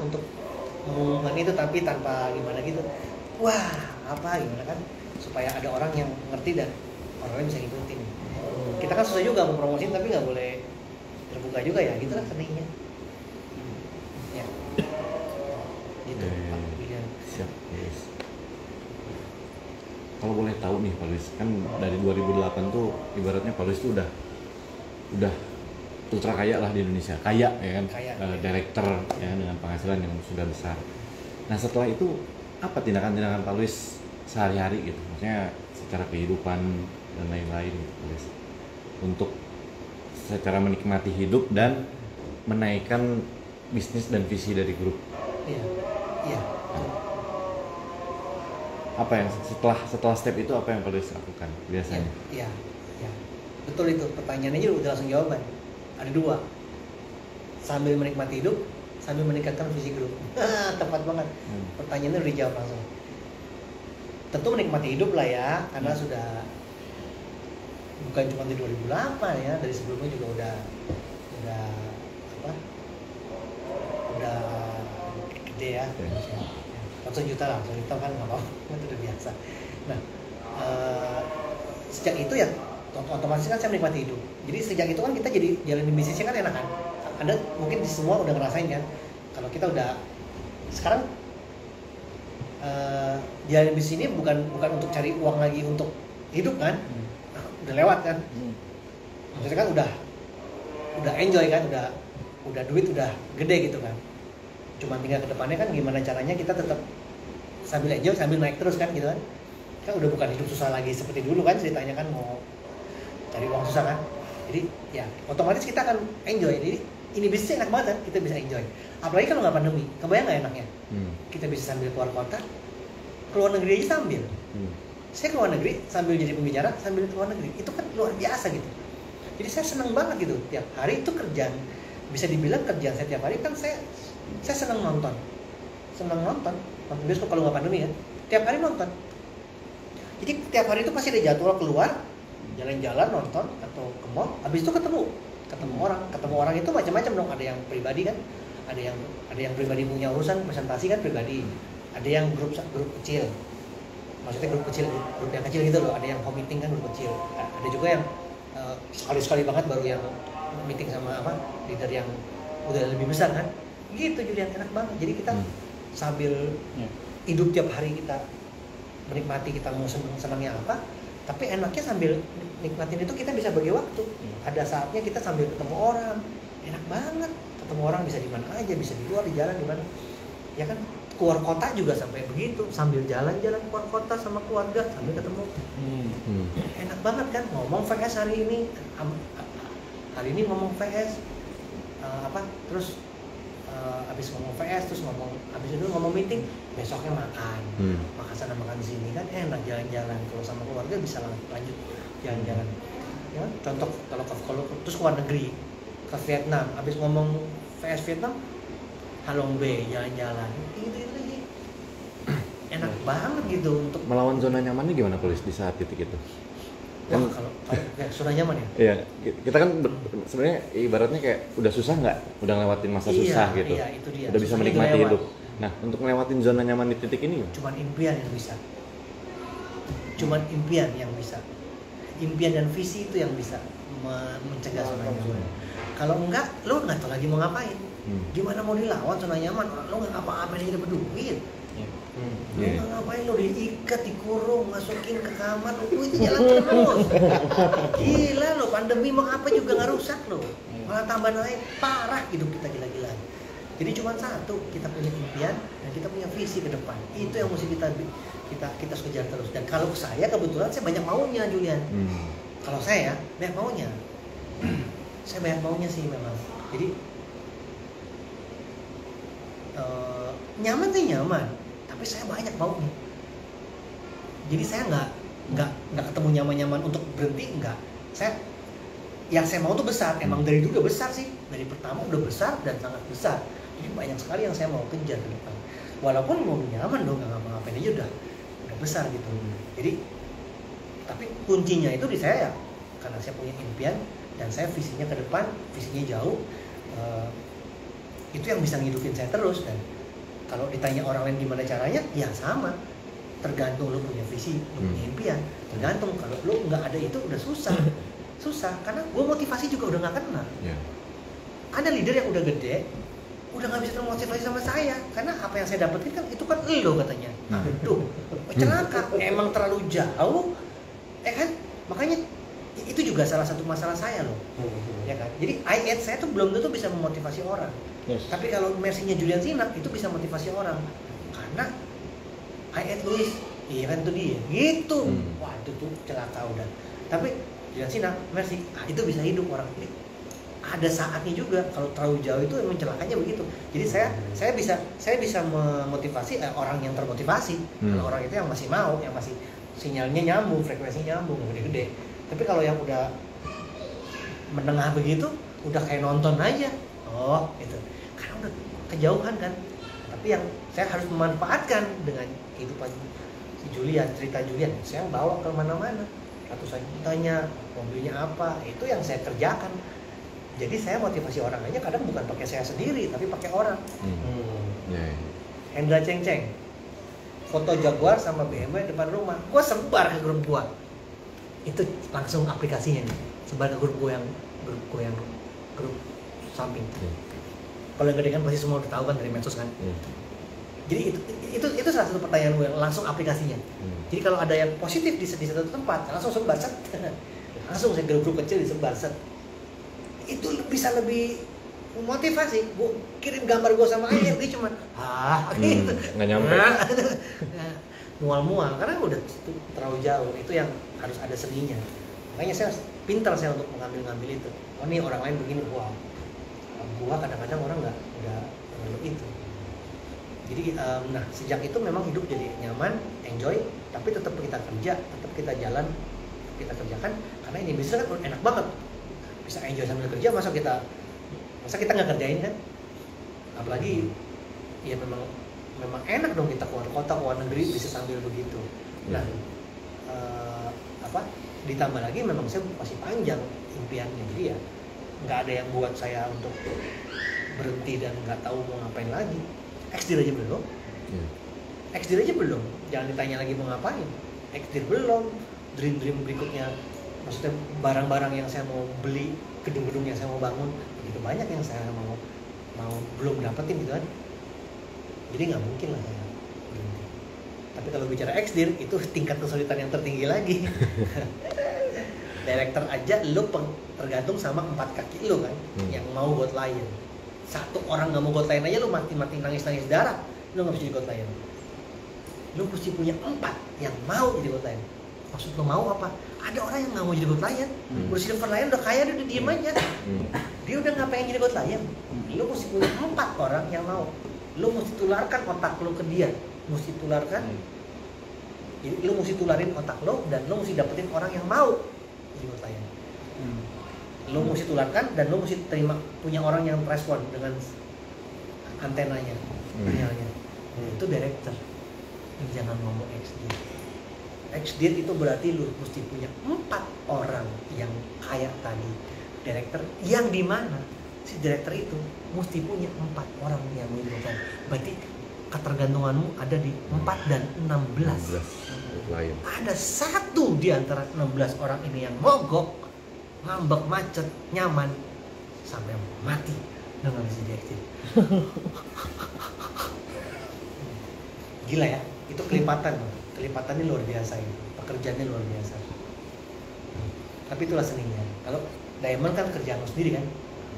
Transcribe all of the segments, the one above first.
untuk mengumumkan itu, tapi tanpa gimana gitu, wah apa gimana kan, supaya ada orang yang ngerti dan orang lain bisa ngikutin. Kita kan susah juga mempromosiin tapi nggak boleh terbuka juga ya, gitulah seninya. Ya gitu Pak William. Siap, yes. Kalau boleh tahu nih Pak Luis, kan dari 2008 tuh ibaratnya Pak Luis tuh udah ultra kaya lah di Indonesia, kaya ya kan, director ya kan, dengan penghasilan yang sudah besar. Nah setelah itu apa tindakan-tindakan Pak Luis sehari-hari gitu, maksudnya secara kehidupan dan lain-lain gitu, Pak Luis, untuk secara menikmati hidup dan menaikkan bisnis dan visi dari grup. Iya. Apa yang setelah step itu apa yang Pak Luis lakukan biasanya? Iya. Betul itu, pertanyaannya juga udah langsung jawaban. Ada dua, sambil menikmati hidup, sambil meningkatkan visi grup. Tepat banget. Pertanyaannya udah dijawab langsung. Tentu menikmati hidup lah ya, karena sudah bukan cuma di 2008 ya, dari sebelumnya juga udah gede ya. 100 juta lah, 100 juta kan nggak apa-apa, itu udah biasa. Nah, sejak itu ya otomatis kan saya menikmati hidup. Jadi sejak itu kan kita jadi jalanin bisnisnya kan enak kan. Anda mungkin di semua udah ngerasain kan. Kalau kita udah sekarang jalanin bisnis ini bukan untuk cari uang lagi untuk hidup kan. Nah, udah lewat kan. Maksudnya kan udah enjoy kan, udah duit udah gede gitu kan. Cuma tinggal ke depannya kan gimana caranya kita tetap sambil enjoy sambil naik terus kan gitu kan. Kan udah bukan hidup susah lagi seperti dulu kan, ceritanya kan mau cari uang susah kan. Jadi ya otomatis kita akan enjoy. Jadi ini bisnisnya enak banget kan, kita bisa enjoy. Apalagi kalau nggak pandemi, kebayang nggak enaknya? Kita bisa sambil keluar kota, keluar negeri aja sambil. Saya keluar negeri sambil jadi pembicara, sambil keluar negeri, itu kan luar biasa gitu. Jadi saya senang banget gitu, tiap hari itu kerjaan, bisa dibilang kerjaan saya tiap hari kan saya senang nonton bioskop kalau nggak pandemi ya, tiap hari nonton. Jadi tiap hari itu pasti ada jadwal keluar, jalan-jalan, nonton atau ke mall, habis itu ketemu orang itu macam-macam dong. Ada yang pribadi kan, ada yang pribadi punya urusan presentasi kan pribadi, ada yang grup kecil, maksudnya grup yang kecil gitu loh, ada yang home meeting kan grup kecil, ada juga yang sekali banget baru yang meeting sama leader yang udah lebih besar kan, gitu. Julian, enak banget. Jadi kita sambil hidup tiap hari kita menikmati, kita mau senangnya apa, tapi enaknya sambil nikmatin itu kita bisa bagi waktu. Ada saatnya kita sambil ketemu orang, enak banget. Ketemu orang bisa di mana aja, bisa di luar, di jalan, di mana. Ya kan, keluar kota juga sampai begitu, sambil jalan-jalan keluar kota sama keluarga sambil ketemu. Enak banget kan, ngomong VS hari ini ngomong VS terus habis ngomong VS, terus habis itu ngomong meeting, besoknya makan sana makan sini kan enak, jalan-jalan. Kalau sama keluarga bisa lanjut jalan-jalan ya. Contoh kalau terus keluar negeri ke Vietnam, habis ngomong VS Vietnam, Halong Bay, jalan-jalan gitu lagi. Enak banget gitu. Untuk melawan zona nyamannya gimana Polis di saat titik itu? Wah, kalau zona nyaman ya? Iya, kita kan sebenarnya ibaratnya kayak udah susah nggak? Udah ngelewatin masa susah gitu. Iya, itu dia. Udah bisa menikmati hidup. Nah, untuk ngelewatin zona nyaman di titik ini cuman impian yang bisa. Impian dan visi itu yang bisa mencegah zona nyaman. Kalau enggak, lo nggak tahu lagi mau ngapain. Gimana mau dilawan zona nyaman? Lo nggak apa-apain aja dapat duit. Lo nggak ngapain, lo diikat, dikurung, masukin ke kamar, lo itu jalan terus. Gila lo, pandemi mau apa juga nggak rusak lo, malah tambah naik, parah hidup kita gila-gilaan. Jadi cuma satu, kita punya impian dan kita punya visi ke depan. Itu yang mesti kita kejar terus. Dan kalau saya kebetulan saya banyak maunya, Julian. Kalau saya banyak maunya. Saya banyak maunya sih memang. Jadi nyaman sih nyaman, tapi saya banyak maunya. Jadi saya nggak ketemu nyaman-nyaman untuk berhenti, enggak. Yang saya mau tuh besar, emang dari dulu udah besar sih. Dari pertama udah besar dan sangat besar. Jadi banyak sekali yang saya mau kejar ke depan. Walaupun mau nyaman dong, nggak ngapa-ngapain aja udah besar gitu. Jadi tapi kuncinya itu di saya ya, karena saya punya impian dan saya visinya ke depan, visinya jauh. itu yang bisa ngidupin saya terus. Dan kalau ditanya orang lain gimana caranya, ya sama, tergantung lu punya visi, lu punya impian, tergantung. Kalau lu nggak ada itu udah susah karena gue motivasi juga udah nggak kenal. Ada leader yang udah gede udah nggak bisa termotivasi sama saya karena apa yang saya dapetin kan itu kan lo katanya. Aduh, celaka, emang terlalu jauh, kan? Makanya itu juga salah satu masalah saya loh, ya kan? Jadi I8 saya tuh belum tentu bisa memotivasi orang. Tapi kalau Mercy-nya Julian Sinak itu bisa motivasi orang karena I8 Louis, iya kan itu dia, gitu. Waduh tuh celaka udah. Tapi Julian Sinak, Mercy, itu bisa hidup orang ini. Ada saatnya juga kalau terlalu jauh itu emang celakanya begitu. Jadi saya bisa memotivasi orang yang termotivasi. Kalau orang itu yang masih mau, yang masih sinyalnya nyambung, frekuensinya nyambung, gede-gede. Tapi kalau yang udah menengah begitu, udah kayak nonton aja. Oh, gitu. Karena udah kejauhan kan. Tapi yang saya harus memanfaatkan dengan kehidupan si Julian, cerita Julian, saya bawa ke mana-mana. Ratusan jutanya, mobilnya apa, itu yang saya kerjakan. Jadi saya motivasi orang aja kadang bukan pakai saya sendiri, tapi pakai orang. Hendra Ceng-Ceng, foto Jaguar sama BMW depan rumah, gue sebar ke grup gue. Itu langsung aplikasinya nih, sebar ke grup gue yang grup samping. Kalau yang gede kan pasti semua udah tahu kan dari medsos kan. Jadi itu salah satu pertanyaan gue, langsung aplikasinya. Jadi kalau ada yang positif di satu tempat, langsung sebar set. Langsung saya grup kecil disebar set. Itu bisa lebih motivasi. Gue kirim gambar gue sama ayah, dia cuma gitu. Nggak nyampe. Mual-mual karena udah terlalu jauh. Itu yang harus ada seninya. Makanya saya pintar saya untuk mengambil itu. Oh nih orang lain begini, wah. Gua kadang-kadang orang nggak perlu itu. Jadi nah sejak itu memang hidup jadi nyaman, enjoy, tapi tetap kita kerja, tetap kita jalan, kita kerjakan karena ini bisnis kan enak banget. Bisa enjoy sambil kerja, masa kita nggak kerjain kan? Apalagi ya memang enak dong kita keluar kota, keluar negeri bisa sambil begitu. Nah ditambah lagi memang saya masih panjang impiannya, jadi ya nggak ada yang buat saya untuk berhenti dan nggak tahu mau ngapain lagi. Xdir aja belum, Xdir aja belum, jangan ditanya lagi mau ngapain. Xdir belum, dream berikutnya, maksudnya barang-barang yang saya mau beli, gedung-gedung yang saya mau bangun, begitu banyak yang saya mau belum dapetin gitu kan. Jadi nggak mungkin lah saya berhenti. Tapi kalau bicara Xdir itu tingkat kesulitan yang tertinggi lagi. Director aja lo tergantung sama 4 kaki lo kan, yang mau God Lion. Satu orang nggak mau God Lion aja lo mati-mati nangis-nangis darah, lo nggak bisa jadi God Lion. Lo mesti punya 4 yang mau jadi God Lion. Maksud lo mau apa? Ada orang yang nggak mau jadi God Lion, udah Silver Lion udah kaya, dia udah diem aja. Dia udah nggak pengen jadi God Lion. Lo mesti punya 4 orang yang mau. Lo mesti tularkan otak lo ke dia, mesti tularkan. Jadi lo mesti tularin otak lo dan lo mesti dapetin orang yang mau jadi God Lion. Lo mesti tularkan dan lo mesti punya orang yang respon dengan antenanya, sinyalnya. Itu director. Jangan ngomong Xdir. Xdir itu berarti lo mesti punya 4 orang yang kayak tadi. Director yang dimana si director itu mesti punya 4 orang yang menjadi. Berarti ketergantunganmu ada di 4 dan 16. Ada satu di antara 16 orang ini yang mogok, ngambek, macet, nyaman sampai mati dengan si Xdir. Gila ya, itu kelipatannya luar biasa ini, pekerjaannya luar biasa. Tapi itulah seninya. Kalau diamond kan kerjaan lo sendiri kan,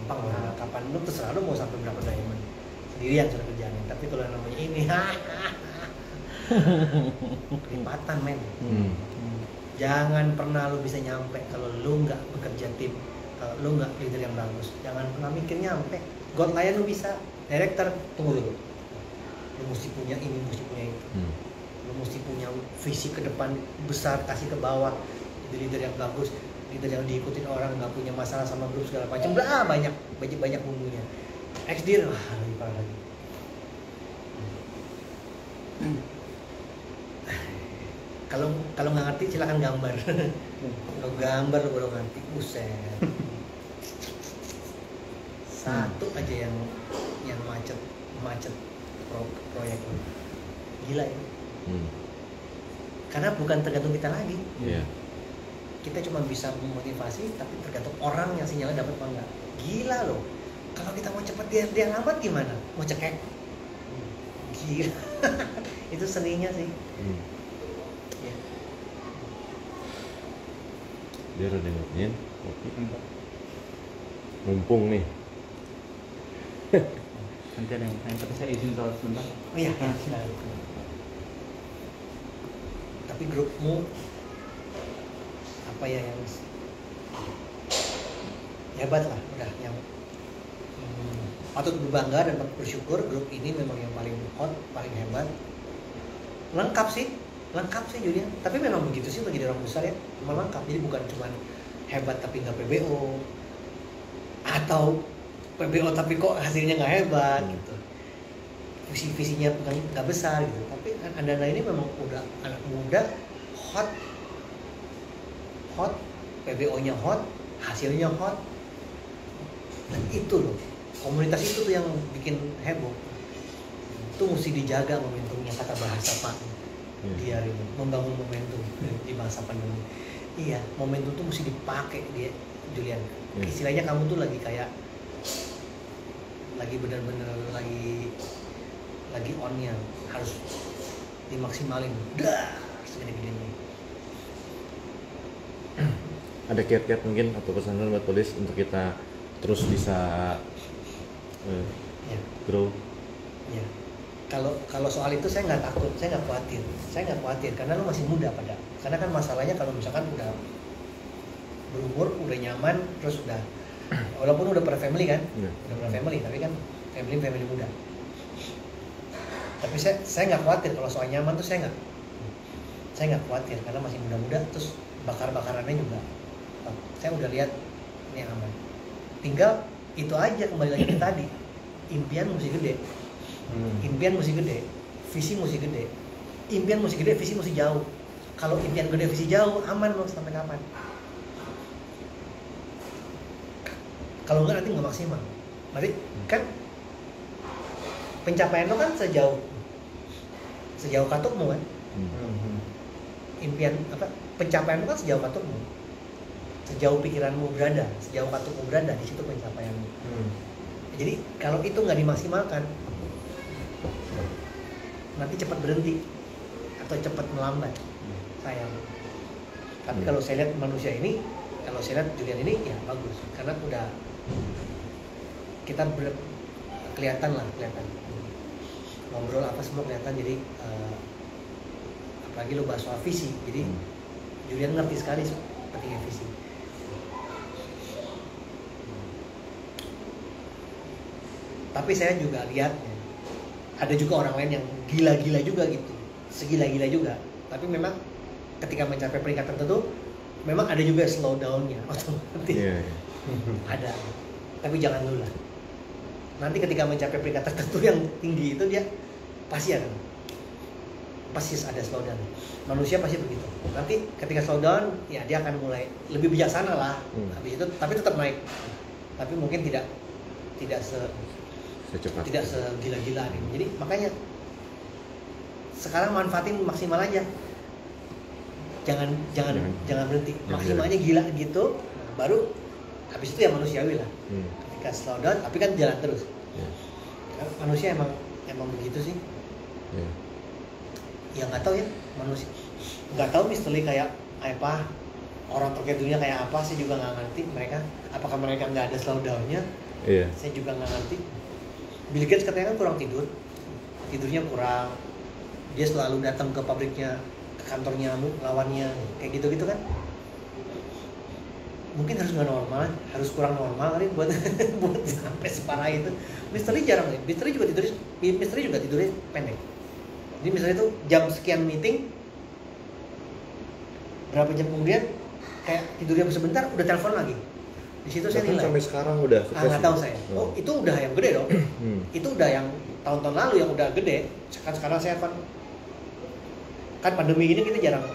gampang lah. Kapan lo terserah lo mau sampai berapa diamond sendirian cara kerjaannya. Tapi kalau yang namanya ini, kelipatan men. Jangan pernah lo bisa nyampe kalau lo nggak bekerja tim, kalau lo nggak leader yang bagus. Jangan pernah mikir nyampe. God Lion lo bisa, director tunggu dulu. Lo mesti punya ini, mesti punya itu. Lo mesti punya visi ke depan besar, kasih ke bawah. Jadi leader yang bagus, leader yang diikutin orang, nggak punya masalah sama grup segala macam. Banyak bumbunya. Xdir, lebih parah lagi. Kalau nggak ngerti silakan gambar. Kalau gambar lo baru ngerti, buset. Satu aja yang macet proyek. Gila ya. Karena bukan tergantung kita lagi. Iya. Kita cuma bisa memotivasi, tapi tergantung orang yang sinyalnya dapat apa enggak. Gila loh. Kalau kita mau cepet dia lambat gimana? Mau cekek? Gila. Itu seninya sih. Ya. Dia udah dengerin kopi. Mumpung nih. Nanti ada yang tanya, tapi saya izin soal sebentar. Oh iya, silakan. Tapi grupmu apa ya yang hebat lah, udah yang patut berbangga dan patut bersyukur. Grup ini memang yang paling hot, paling hebat, lengkap sih Julian. Tapi memang begitu sih bagi orang besar ya, memang lengkap. Jadi bukan cuma hebat tapi nggak PBO, atau PBO tapi kok hasilnya nggak hebat gitu. Visinya bukan nggak besar gitu. Tapi Anda ini memang udah anak muda, hot, PBO-nya hot, hasilnya hot. Dan itu loh, komunitas itu tuh yang bikin heboh. Itu mesti dijaga momentumnya, kata bahasa Pak Diar ini, membangun momentum di masa pandemi. Iya, momentum tuh mesti dipakai dia, Julian. Istilahnya kamu tuh lagi kayak lagi benar-benar lagi on-nya, harus dimaksimalin. Dah, segede-gedenya. Ada kiat-kiat mungkin atau pesan buat tulis untuk kita terus bisa grow? Ya. Kalau soal itu saya nggak takut, saya nggak khawatir karena lu masih muda karena kan masalahnya kalau misalkan udah berumur, udah nyaman, terus udah walaupun udah per-family kan, udah per-family, tapi kan family muda. Tapi saya nggak khawatir kalau soal nyaman tuh saya nggak khawatir karena masih muda-muda, terus bakar-bakarannya juga saya udah lihat ini aman. Tinggal itu aja, kembali lagi ke tadi, impian mesti gede, visi mesti gede, impian mesti gede, visi mesti jauh. Kalau impian gede, visi jauh, aman loh sampai kapan. Kalau enggak nanti nggak maksimal. Nanti kan pencapaian lo kan sejauh katukmu kan. Impian pencapaian lo kan sejauh katukmu, sejauh pikiranmu berada, sejauh katukmu berada, di situ pencapaianmu. Jadi kalau itu nggak dimaksimalkan, nanti cepat berhenti atau cepat melambat, sayang. Tapi kalau saya lihat manusia ini, kalau saya lihat Julian ini, ya bagus, karena udah kita kelihatan ngobrol apa semua kelihatan. Jadi apalagi lo bahas soal visi, jadi Julian ngerti sekali pentingnya visi. Tapi saya juga lihat ada juga orang lain yang gila-gila juga gitu, segila-gila juga. Tapi memang ketika mencapai peringkat tertentu, memang ada juga slow down-nya otomatis. Ada. Tapi jangan dulu lah. Nanti ketika mencapai peringkat tertentu yang tinggi itu dia pasti ada slow down. Manusia pasti begitu. Nanti ketika slow down, ya dia akan mulai lebih bijaksana lah. Habis itu, tapi tetap naik. Tapi mungkin tidak segila-gilaan ini. Jadi makanya sekarang manfaatin maksimal aja. Jangan berhenti. Maksimalnya gila gitu. Baru habis itu ya manusiawi lah. Ketika slow down, tapi kan jalan terus. Manusia emang begitu sih. Ya nggak tahu ya, manusia nggak tahu misteri kayak apa, orang terkait dunia kayak apa, saya juga nggak ngerti mereka. Apakah mereka nggak ada slow down-nya? Saya juga nggak ngerti. Bill Gates katanya kan kurang tidurnya kurang, dia selalu datang ke pabriknya, ke kantornya lawannya, kayak gitu kan. Mungkin harus nggak normal, harus kurang normal kali buat sampai separah itu. Misteri jarang nih, misteri juga tidurnya pendek. Jadi misalnya itu jam sekian meeting, berapa jam kemudian kayak tidurnya sebentar udah telepon lagi. Di situ saya nilai. Sampai sekarang udah sukses. Nggak tahu saya. Oh itu udah yang gede dong. Itu udah yang tahun-tahun lalu yang udah gede. Sekarang saya kan pandemi ini kita jarang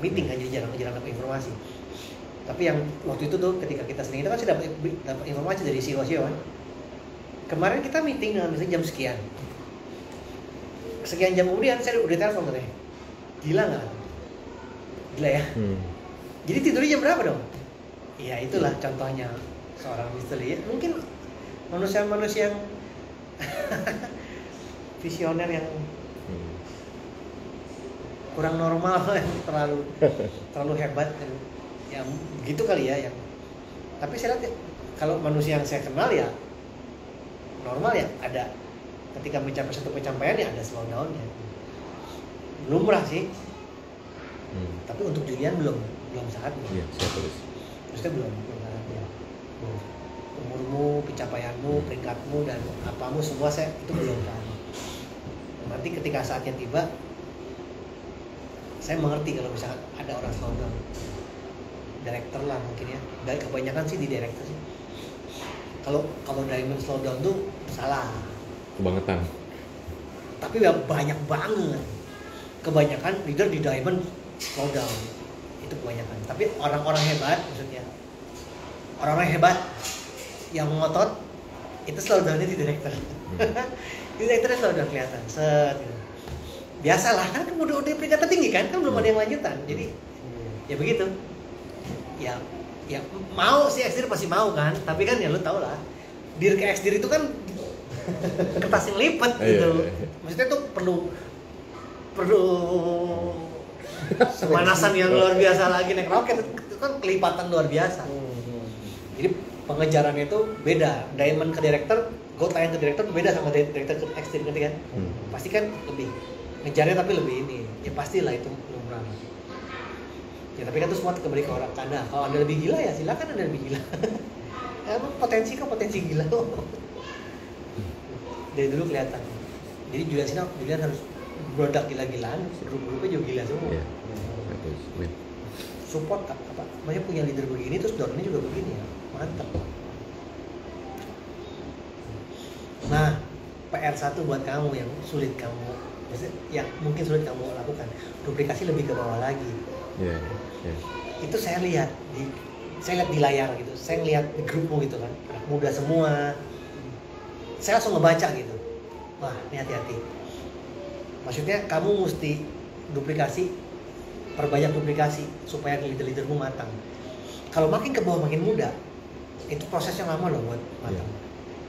meeting kan, jadi jarang dapat informasi. Tapi yang waktu itu tuh ketika kita sering itu kan saya dapat informasi dari CEO kan. kemarin kita meeting dengan misalnya jam sekian jam kemudian saya udah telepon katanya, gila nggak? Gila ya. Jadi tidurnya jam berapa dong? Ya itulah contohnya seorang Mr. Lee. Mungkin manusia yang visioner yang kurang normal, yang terlalu hebat, ya begitu kali ya. Yang tapi saya lihat kalau manusia yang saya kenal ya normal ya, ada ketika mencapai satu pencapaian ya ada slowdown-nya. Lumrah sih. Tapi untuk Julian belum saatnya. Iya, saya tulis. Maksudnya belum saatnya. Umurmu, pencapaianmu, peringkatmu dan apamu semua itu belum saatnya. Nanti ketika saatnya tiba, saya mengerti kalau misalkan ada orang slowdown. Director lah mungkin ya. Dan kebanyakan sih di director sih. Kalau Diamond slowdown tuh salah. Kebangetan. Tapi ya banyak banget. Kebanyakan leader di Diamond slowdown. Itu kebanyakan. Tapi orang-orang hebat maksudnya. Orang-orang hebat yang ngotot itu slowdownnya di director. Di directornya slowdown kelihatan. Set gitu. Biasalah kan udah peringkat tinggi kan belum ada yang lanjutan. Jadi ya begitu. Ya mau sih X-Dir pasti mau kan, tapi kan ya lu tau lah dir ke X-Dir itu kan kertas yang lipat gitu. Maksudnya tuh perlu pemanasan yang luar biasa lagi, naik roket itu kan kelipatan luar biasa. Jadi pengejarannya itu beda. Diamond ke director, gold tayang ke director beda sama director ke X-Dir ngerti kan? Pasti kan lebih ngejarnya tapi lebih ini. Ya pastilah itu lumrah. Ya tapi kan itu semua kembali ke orang Anda. Kalau Anda lebih gila ya silakan Anda lebih gila. Emang potensi gila loh. Dari dulu kelihatan. Jadi Julian harus produk gila-gilaan, grup-grupnya juga gila semua. Iya. Support apa? Banyak punya leader begini terus downnya juga begini ya. Mantap. Nah, PR1 buat kamu yang sulit kamu, yang mungkin sulit kamu lakukan. Duplikasi lebih ke bawah lagi. Iya. Itu saya lihat di layar gitu, saya lihat di grupmu gitu kan, anak muda semua, saya langsung ngebaca gitu, wah ini hati-hati, maksudnya kamu mesti perbanyak duplikasi supaya leader-leadermu matang. Kalau makin ke bawah makin muda, itu prosesnya lama loh buat matang.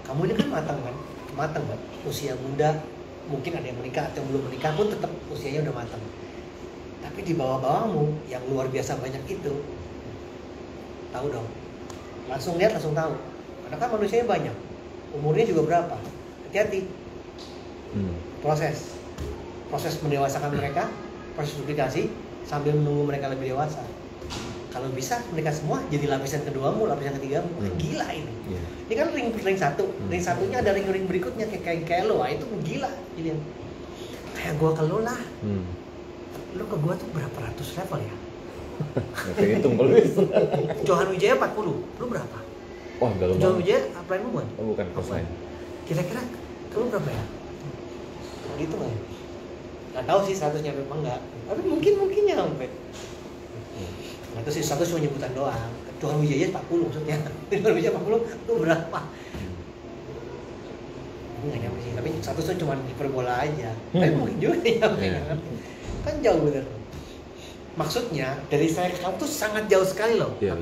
Kamu ini kan matang kan, usia muda, mungkin ada yang menikah atau yang belum menikah pun tetap usianya udah matang. Tapi di bawah-bawahmu yang luar biasa banyak itu, tahu dong, langsung lihat langsung tahu, karena kan manusianya banyak, umurnya juga berapa, hati-hati. Proses mendewasakan mereka, proses duplikasi sambil menunggu mereka lebih dewasa. Kalau bisa mereka semua jadi lapisan keduamu, lapisan ketigamu, gila ini. Ini kan ring satu, ring satunya ada ring berikutnya kayak lo, itu gila, jadi kayak gua ke lo lah. Lu ke gua tuh berapa ratus level ya? Nggak hitung kalau bisa. Johan Wijaya 40, lu berapa? Wah, dalam Johan Wijaya upline lu bukan? Oh, bukan crossline. Kira-kira lu berapa ya? Gitu nggak ya? Nggak tahu sih 100 nyampe apa enggak. Tapi mungkin nyampe. Nah, itu sih 100 cuma nyebutan doang. Johan Wijaya 40 maksudnya. Johan Wijaya 40 lu berapa? Nggak nyampe sih, tapi 100 tuh cuma hiperbola aja. Tapi mungkin juga nyampe. Kan jauh bener. Maksudnya dari saya ke kamu tuh sangat jauh sekali loh. Ya,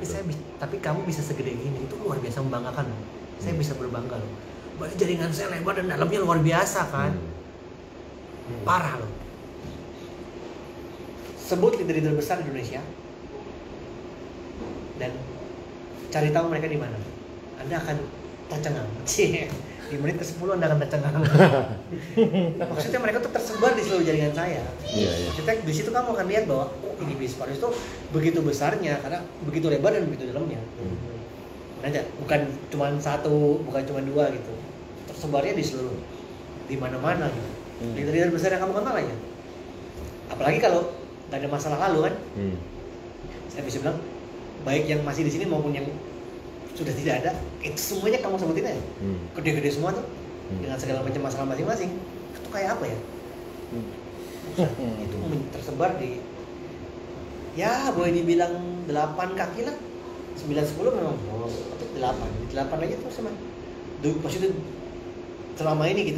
tapi kamu bisa segede gini, itu luar biasa membanggakan loh. Saya bisa berbangga loh. Bahwa jaringan saya lebar dan dalamnya luar biasa kan. Parah loh. Sebut leader-leader besar di Indonesia dan cari tahu mereka di mana. Anda akan tercengang. Di menit ke-10 Anda akan tercengang. Maksudnya mereka tuh tersebar di seluruh jaringan saya. Maksudnya di situ kamu akan lihat bahwa ini bisnis Paris itu begitu besarnya karena begitu lebar dan begitu dalamnya. Aja, bukan cuma satu, bukan cuma dua gitu. Tersebarnya di seluruh, di mana-mana gitu. Leader-leader besar yang kamu kenal aja. Apalagi kalau nggak ada masalah lalu kan. Saya bisa bilang baik yang masih di sini maupun yang sudah tidak ada, itu semuanya kamu sebutin aja. Gede-gede semua tuh, dengan segala macam masalah masing-masing. Itu kayak apa ya? Itu tersebar di, ya boleh dibilang 8 kaki lah. 9-10 memang, tapi 8 lagi tuh sama. Maksudnya selama ini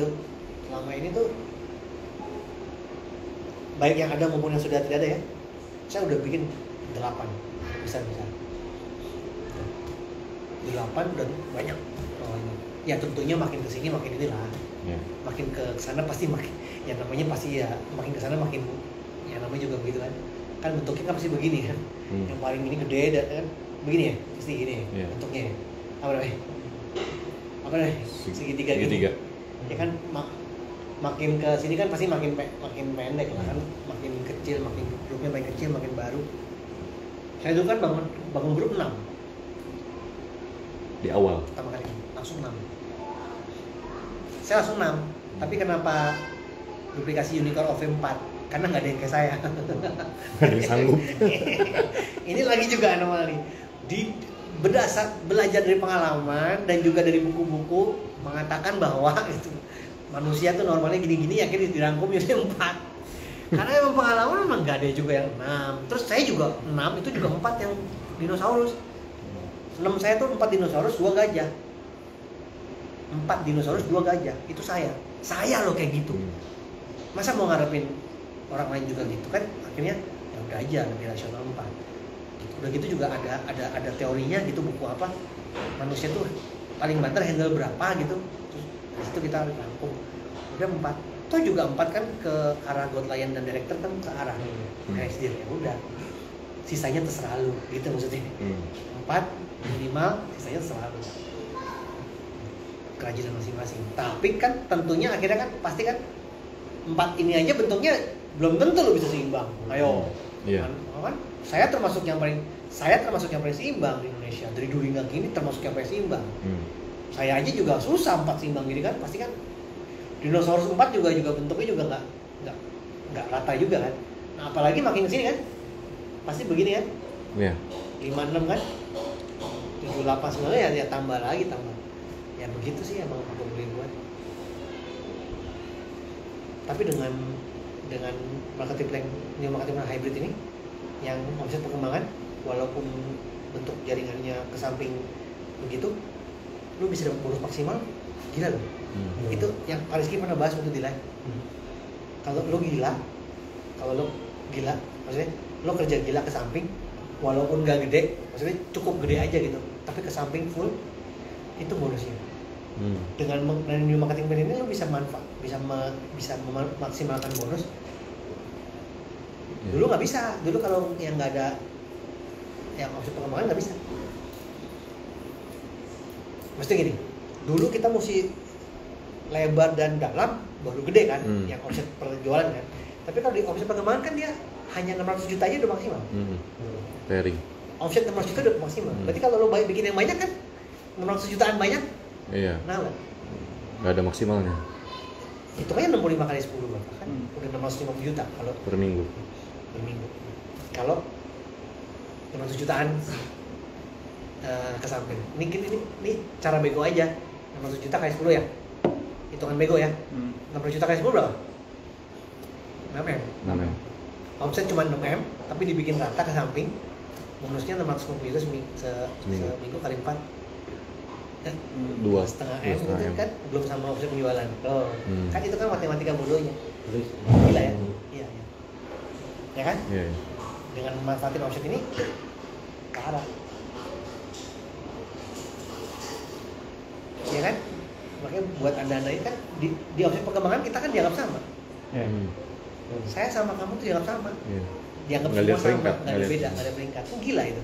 tuh baik yang ada maupun yang sudah tidak ada ya, saya udah bikin 8 bisa 8 udah banyak. Ya tentunya makin kesini makin inilah, makin ke sana pasti makin, ya namanya pasti ya makin ke sana makin, ya namanya juga begitu kan bentuknya kan pasti begini kan, yang paling ini gede dan kan begini ya, pasti gini ya bentuknya ya. Apa namanya segitiga gini ya kan, makin ke sini kan pasti makin pendek lah kan, makin kecil, makin grupnya makin kecil, makin baru. Saya dulu kan bangun grup 6 di awal pertama kali langsung 6. Saya langsung 6. Tapi kenapa duplikasi Unicorn OV4? Karena nggak ada yang kayak saya. Nggak ada yang sanggup. Ini lagi juga anomali. Berdasar belajar dari pengalaman dan juga dari buku-buku mengatakan bahwa itu manusia tuh normalnya gini-gini, ya akhirnya dirangkum jadi 4. Karena emang pengalaman memang nggak ada juga yang 6. Terus saya juga 6 itu juga 4 yang dinosaurus. 6 saya tuh 4 dinosaurus, 2 gajah. 4 dinosaurus, 2 gajah. Itu saya loh kayak gitu. Masa mau ngarepin orang lain juga gitu kan? Akhirnya ya udah aja lebih rasional 4. Udah gitu juga ada teorinya gitu, buku apa, manusia tuh paling banter handle berapa gitu. Terus dari situ kita rangkum. Udah 4. Toh juga 4 kan ke arah God Lion dan Director kan ke arah HSD. Ya udah. Sisanya terserah lu gitu maksudnya. 4 minimal, sisanya terserah lu. Kerajinan masing-masing. Tapi kan tentunya akhirnya kan pasti kan 4 ini aja bentuknya belum tentu lo bisa seimbang. Ayo. Iya. Kan saya termasuk yang paling seimbang di Indonesia. Dari dulu hingga kini termasuk yang paling seimbang. Saya aja juga susah 4 seimbang gini kan, pasti kan dinosaurus 4 juga bentuknya juga nggak rata juga kan. Nah, apalagi makin kesini kan pasti begini kan. Iya. 56 kan. 78 9 ya tambah lagi. Ya begitu sih emang apa boleh buat. Tapi dengan marketing plan, new marketing plan hybrid ini yang omset perkembangan, walaupun bentuk jaringannya ke samping begitu, lu bisa dapat bonus maksimal, gila loh. Itu yang Pak Rizky pernah bahas waktu di live. Kalau lu gila, maksudnya lu kerja gila ke samping, walaupun gak gede, maksudnya cukup gede aja gitu, tapi ke samping full, itu bonusnya. Dengan new marketing plan ini lu bisa memaksimalkan bonus. Dulu nggak bisa, dulu kalau yang nggak ada yang omset pengembangan nggak bisa. Maksudnya gini, dulu kita mesti lebar dan dalam baru gede kan, yang omset perjualan kan. Tapi kalau di omset pengembangan kan dia hanya 600 juta aja udah maksimal. Pairing. Omset 600 juta udah maksimal. Berarti kalau lo bikin yang banyak kan 600 jutaan banyak. Iya. Nah, nggak ada maksimalnya. Itu kan 65 kali 10 kan, udah 650 juta kalau per minggu. Kalau 600 jutaan ke samping. Ini cara bego aja. 600 juta kali 10 ya. Hitungan bego ya. 600 juta kali 10 berapa? 6M. Omset cuma 6M, tapi dibikin rata ke samping. Bonusnya 650 juta seminggu kali 4. 2,5 M gitu kan, belum sama omset penjualan. Kan itu kan matematika bodohnya. Gila ya? Iya. Ya kan? Iya. Dengan manfaatin omset ini ke arah. Ya kan? Makanya buat anda-anda ini kan di omset perkembangan kita kan dianggap sama. Saya sama kamu tuh dianggap sama. Dianggap semua sama, nggak ada beda, nggak ada peringkat. Gila itu.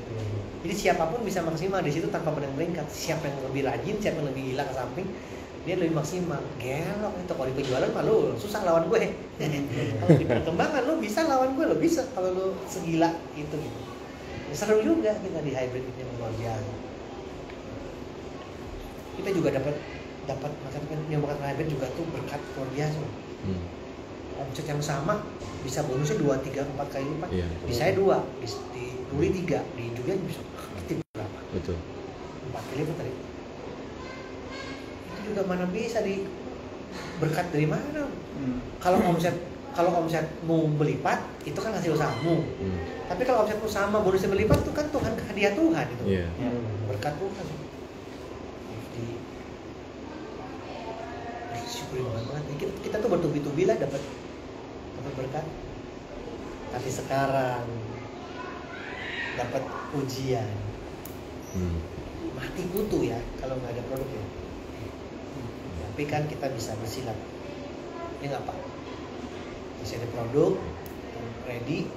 Jadi siapapun bisa maksimal di situ tanpa pandang peringkat. Siapa yang lebih rajin, siapa yang lebih gila ke samping, dia lebih maksimal. Gelok itu. Kalau di penjualan mah lu susah lawan gue. Kalau di perkembangan lu bisa lawan gue, lu bisa kalau lu segila itu gitu. Ya, seru juga kita di hybrid ini luar biasa. Kita juga dapat yang makan hybrid juga tuh berkat luar biasa. Omset yang sama bisa bonusnya 2, 3, 4 kali lipat. Di saya 2, di Duri 3, di Julian bisa berapa? Betul. 4 kali lipat tadi. Itu juga mana bisa berkat dari mana? Kalau omsetmu berlipat itu kan hasil usahamu. Tapi kalau omsetmu sama bonusnya berlipat itu kan Tuhan, hadiah Tuhan itu. Berkat Tuhan. syukurin banget. Kita tuh bertubi-tubi lah dapat berkat. Tapi sekarang dapat ujian. Mati kutu ya kalau nggak ada produk ya. Tapi kan kita bisa bersilat. Ya nggak apa. Masih ada produk ready.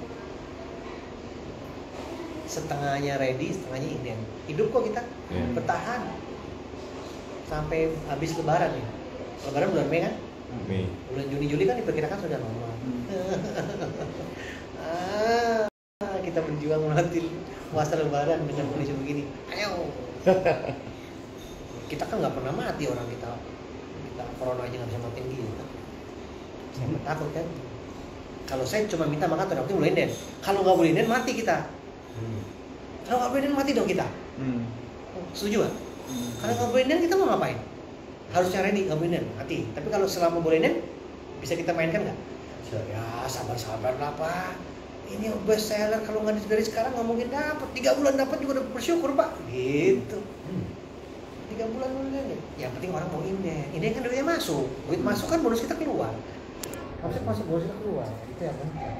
Setengahnya ready, setengahnya inden. Hidup kok kita bertahan sampai habis Lebaran ya. Lebaran bulan Mei kan? Mei. Bulan Juni Juli kan diperkirakan sudah normal. Kita berjuang melewati puasa Lebaran dengan kondisi begini. Ayo. Kita kan nggak pernah mati orang kita corona aja nggak bisa matiin gitu. Saya takut kan. Kalau saya cuma minta maka Tuhan boleh inden. Kalau nggak boleh inden mati kita. Kalau nggak boleh inden mati dong kita. Setuju nggak? Kalau nggak boleh inden kita mau ngapain? Harusnya ready, nggak boleh inden mati. Tapi kalau selama boleh inden bisa kita mainkan nggak? Ya sabar-sabar lah Pak. Ini best seller kalau nggak dari sekarang nggak mungkin dapat. 3 bulan dapat juga udah bersyukur Pak. Gitu. 3 bulan inden. Yang penting orang mau inden. Inden kan duitnya masuk. Duit masuk kan bonus kita keluar. Harusnya masuk bonus kita keluar. Itu yang penting.